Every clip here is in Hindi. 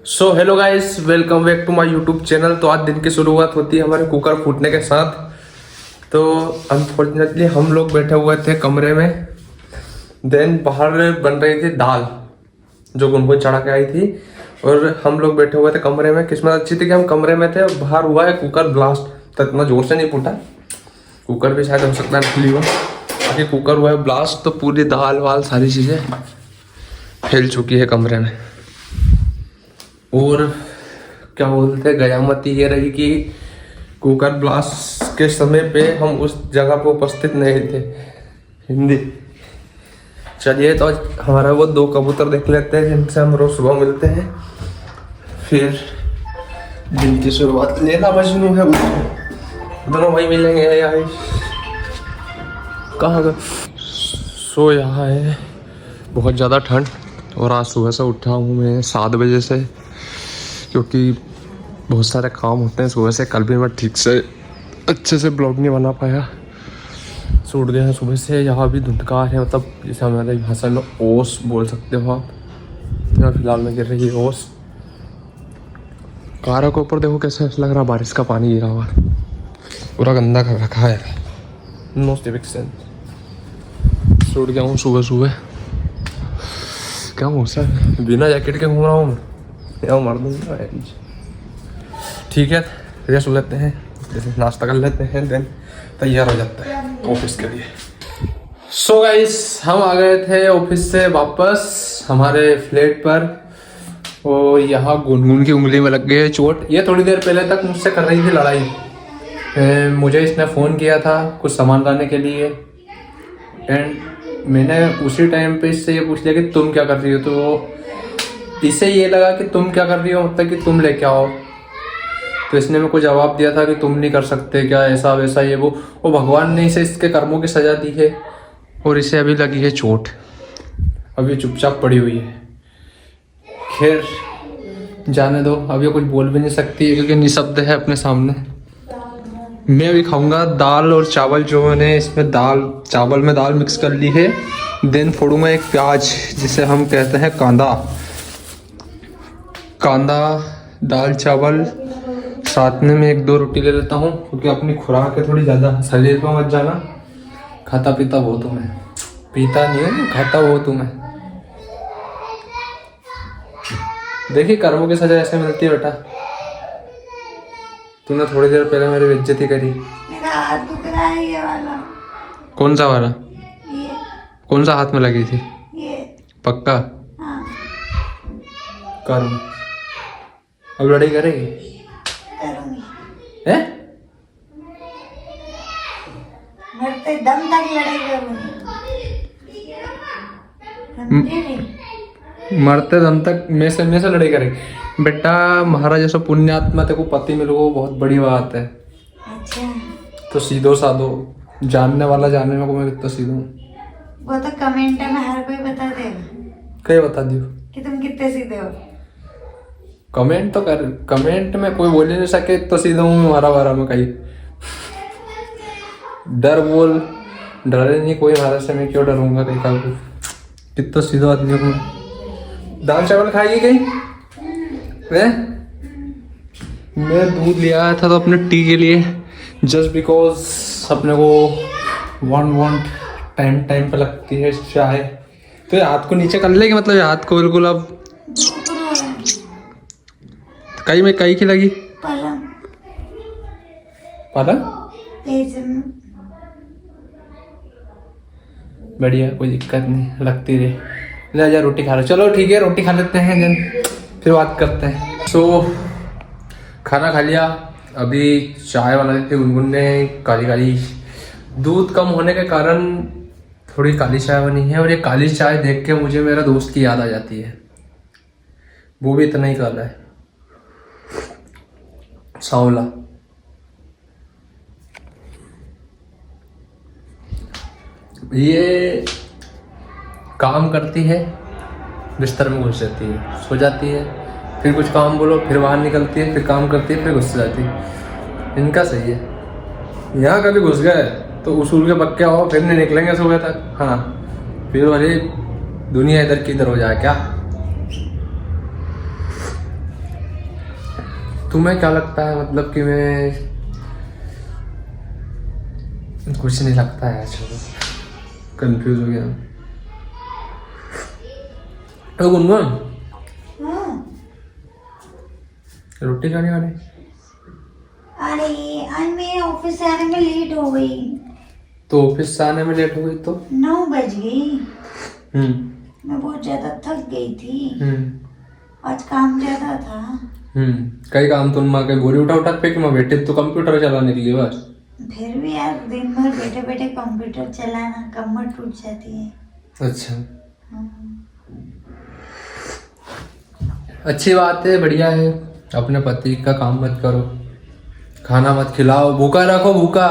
So hello guys, welcome back to my YouTube channel. तो आज दिन की शुरुआत होती है हमारे कुकर फूटने के साथ। तो अनफॉर्चुनेटली हम लोग बैठे हुए थे कमरे में। देन बाहर बन रही थी दाल जो गुनगुन चढ़ा के आई थी, और हम लोग बैठे हुए थे कमरे में। किस्मत अच्छी थी कि हम कमरे में थे। बाहर हुआ है कुकर ब्लास्ट। तो इतना जोर से नहीं फूटा, कुकर भी शायद हो सकता है नकली हो। बाकी कुकर हुआ है ब्लास्ट, तो पूरी दाल वाल सारी चीज़ें फैल चुकी है कमरे में। और क्या बोलते हैं, गयामती ये रही कि कुकर ब्लास्ट के समय पे हम उस जगह पे उपस्थित नहीं थे। हिंदी। चलिए, तो आज हमारा वो 2 कबूतर देख लेते हैं जिनसे हम रोज सुबह मिलते हैं। फिर दिन की शुरुआत। लेला मजनू है उसको, दोनों भाई मिलेंगे यार। कहाँ का? सो यहाँ है बहुत ज़्यादा ठंड। और आज सुबह से उठा हूँ मैं 7 बजे से, क्योंकि बहुत सारे काम होते हैं सुबह से। कल भी मैं ठीक से अच्छे से ब्लॉग नहीं बना पाया, सूट गया सुबह से। यहाँ भी धुंधकार है, मतलब जैसे हमारी भाषा में ओस बोल सकते हो आप। यहाँ फिलहाल में गिर रही है ओस। कारों के ऊपर देखो कैसे लग रहा बारिश का पानी गिरा हुआ, पूरा गंदा कर रखा है। No civic sense. सूट गया हूँ सुबह सुबह। क्या हो सर, बिना जैकेट के घूम रहा हूँ मैं, या मार दूंगा। ठीक है, रेस्ट लेते हैं, जैसे नाश्ता कर लेते हैं, देन तैयार हो जाता है ऑफिस के लिए। सो गाइस, हम आ गए थे ऑफिस से वापस हमारे फ्लैट पर। और यहाँ गुनगुन की उंगली में लग गई है चोट। ये थोड़ी देर पहले तक मुझसे कर रही थी लड़ाई। मुझे इसने फ़ोन किया था कुछ सामान लाने के लिए, एंड मैंने उसी टाइम पे इससे ये पूछ लिया कि तुम क्या कर रही हो। तो इससे ये लगा कि तुम क्या कर रही हो, मतलब कि तुम लेके आओ। तो इसने मेरे को जवाब दिया था कि तुम नहीं कर सकते क्या, ऐसा वैसा ये वो। भगवान ने इसे इसके कर्मों की सजा दी है, और इसे अभी लगी है चोट। अभी चुपचाप पड़ी हुई है। खैर जाने दो, अब ये कुछ बोल भी नहीं सकती क्योंकि निशब्द है अपने सामने। मैं अभी खाऊंगा दाल और चावल। जो मैंने इसमें दाल चावल में दाल मिक्स कर ली है। देन फोड़ूंगा एक प्याज, जिसे हम कहते हैं कांदा। कांदा, दाल चावल, साथ में मैं 1-2 रोटी ले लेता हूँ, क्योंकि अपनी खुराक है थोड़ी ज़्यादा। शरीर पर मत जाना। खाता पीता बहुत हूँ मैं, पीता नहीं हूँ, खाता बहुत हूँ मैं। देखिए कर्मों की सजा ऐसे मिलती है बेटा। तूने थोड़ी देर पहले मेरी बेइज्जती करी। मेरा हाथ दुख रहा है, ये वाला। कौन सा वाला? ये। कौन सा हाथ में लगी थी? ये। पक्का? हाँ। कर्म। अब लड़ाई करेगी? करूंगी। हैं? मरते दम तक लड़ाई करूंगी। समझे नहीं? मरते दम तक मैं से लड़ाई करेगी बेटा। महाराज जैसा पुण्यात्मा तेरे को पति मिल गो, बहुत बड़ी बात है। अच्छा, तो सीधो साधो, जानने वाला जानने में को मैं कितना सीधो हूँ। वो तो कमेंट में हर कोई बता देगा कहीं बता दियो कि तुम कितने सीधे हो। कमेंट तो कर। कमेंट में कोई बोल ही नहीं सके तो सीधा हूँ मारा वारा में कहीं। डर बोल, डरे नहीं कोई हमारे से, मैं क्यों डरूंगा कहीं का। कितना सीधा आदमी हूँ। दाल चावल खाएगी कहीं? मैं दूध ले आया था तो अपने टी के लिए, जस्ट बिकॉज अपने को वांट टाइम पे लगती है चाय। तो ये हाथ को नीचे कर लेगी, मतलब ये हाथ को बिल्कुल अब कहीं में कहीं की लगी। पलंग पलंग तेज में। बढ़िया, कोई दिक्कत नहीं, लगती रही। ले जा रोटी खा लो। चलो ठीक है, रोटी खा लेते हैं, देन फिर बात करते हैं। सो खाना खा लिया। अभी चाय बना दी थी गुनगुन ने, काली काली। दूध कम होने के कारण थोड़ी काली चाय बनी है। और ये काली चाय देख के मुझे मेरा दोस्त की याद आ जाती है। वो भी इतना ही काला है, सांवला। ये काम करती है, बिस्तर में घुस जाती है, सो जाती है, फिर कुछ काम बोलो, फिर बाहर निकलती है, फिर काम करती है, फिर घुस जाती है। इनका सही है। यहाँ कभी घुस गए तो उसूल के पक्के आओ, फिर नहीं निकलेंगे सुबह तक। हाँ, फिर वाली दुनिया इधर की इधर हो जाए क्या। तुम्हें क्या लगता है, मतलब कि मैं कुछ नहीं लगता है, चलो कंफ्यूज हो गया। तो गुनगुन हाँ। रोटी खाने वाले? अरे आज मैं ऑफिस से आने में लेट हो गई। तो ऑफिस से आने में लेट हो गई तो? 9 बज गई। हम्म मैं बहुत ज्यादा थक गई थी। हम्म आज काम ज्यादा था। कई काम तुम माँ के बोरी उठा उठा पे कि मैं बैठे तो कंप्यूटर चलाने के लिए बस। फिर भी यार दिन भर बैठे बैठे कंप्यूटर चलाना कमर टूट जाती है। अच्छा, अच्छी बात है, बढ़िया है। अपने पति का काम मत करो, खाना मत खिलाओ, भूखा रखो, भूखा।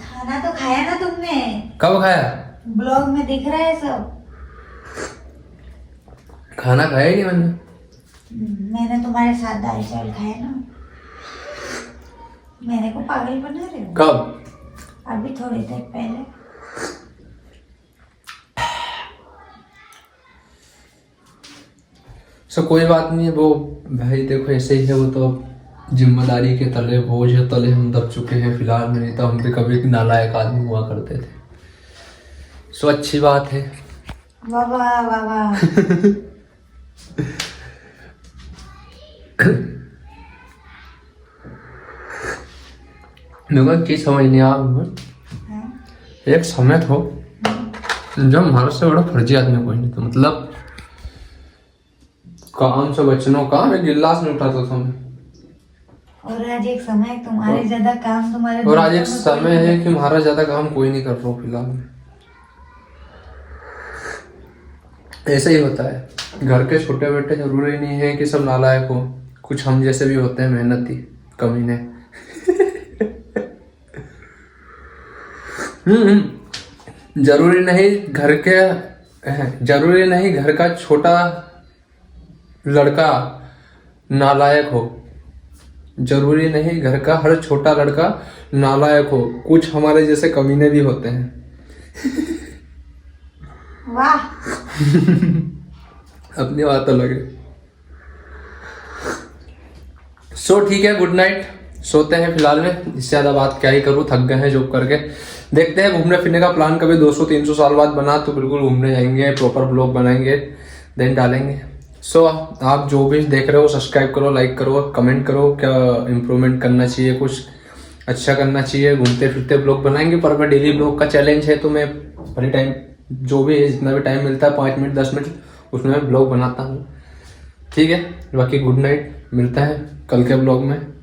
खाना तो खाया ना तुमने? कब खाया? ब्लॉग में दिख रहा है सब। खाना खाया ही नहीं मैंने। मैंने तुम्हारे साथ दाल चावल खाया ना। मेरे को पागल बना रहे हो? कब? अभी थोड़ी देर पहले। सो कोई बात नहीं है, वो भाई देखो ऐसे ही है, वो तो जिम्मेदारी के तले, बोझ तले हम दब चुके हैं फिलहाल में। नहीं तो हम भी कभी नालायक आदमी हुआ करते थे। सो अच्छी बात है। वाह वाह वाह वाह। मेरे को एक चीज समझ नहीं आ रही, हाँ? एक समय था जब हमारे से बड़ा फर्जी आदमी कोई नहीं था, मतलब काम से बचनों का मैं गिलास नहीं उठाता था मैं। और आज एक समय तुम्हारे ज्यादा काम तुम्हारे और आज एक दोस्तों में समय कोई है कि हमारा ज्यादा काम कोई नहीं कर रहा हूँ फिलहाल में। ऐसा ही होता है, घर के छोटे बेटे जरूरी नहीं है कि सब नालायक हो, कुछ हम जैसे भी होते हैं मेहनती कमीने। जरूरी नहीं घर का छोटा लड़का नालायक हो, जरूरी नहीं घर का हर छोटा लड़का नालायक हो, कुछ हमारे जैसे कमीने भी होते हैं। वाह। अपनी बात अलग है। सो ठीक है, गुड नाइट, सोते हैं फिलहाल में। इससे ज्यादा बात क्या ही करूँ, थक गए हैं जॉब करके। देखते हैं घूमने फिरने का प्लान कभी 200-300 साल बाद बना तो बिल्कुल घूमने जाएंगे, प्रॉपर ब्लॉग बनाएंगे, देन डालेंगे। सो आप जो भी देख रहे हो सब्सक्राइब करो, लाइक करो, कमेंट करो, क्या इम्प्रूवमेंट करना चाहिए, कुछ अच्छा करना चाहिए। घूमते फिरते ब्लॉग बनाएंगे, पर मैं डेली ब्लॉग का चैलेंज है तो मैं बड़ी टाइम जो भी है, जितना भी टाइम मिलता है 5 मिनट 10 मिनट उसमें मैं ब्लॉग बनाता हूँ। ठीक है, बाकी गुड नाइट, मिलता है कल के ब्लॉग में।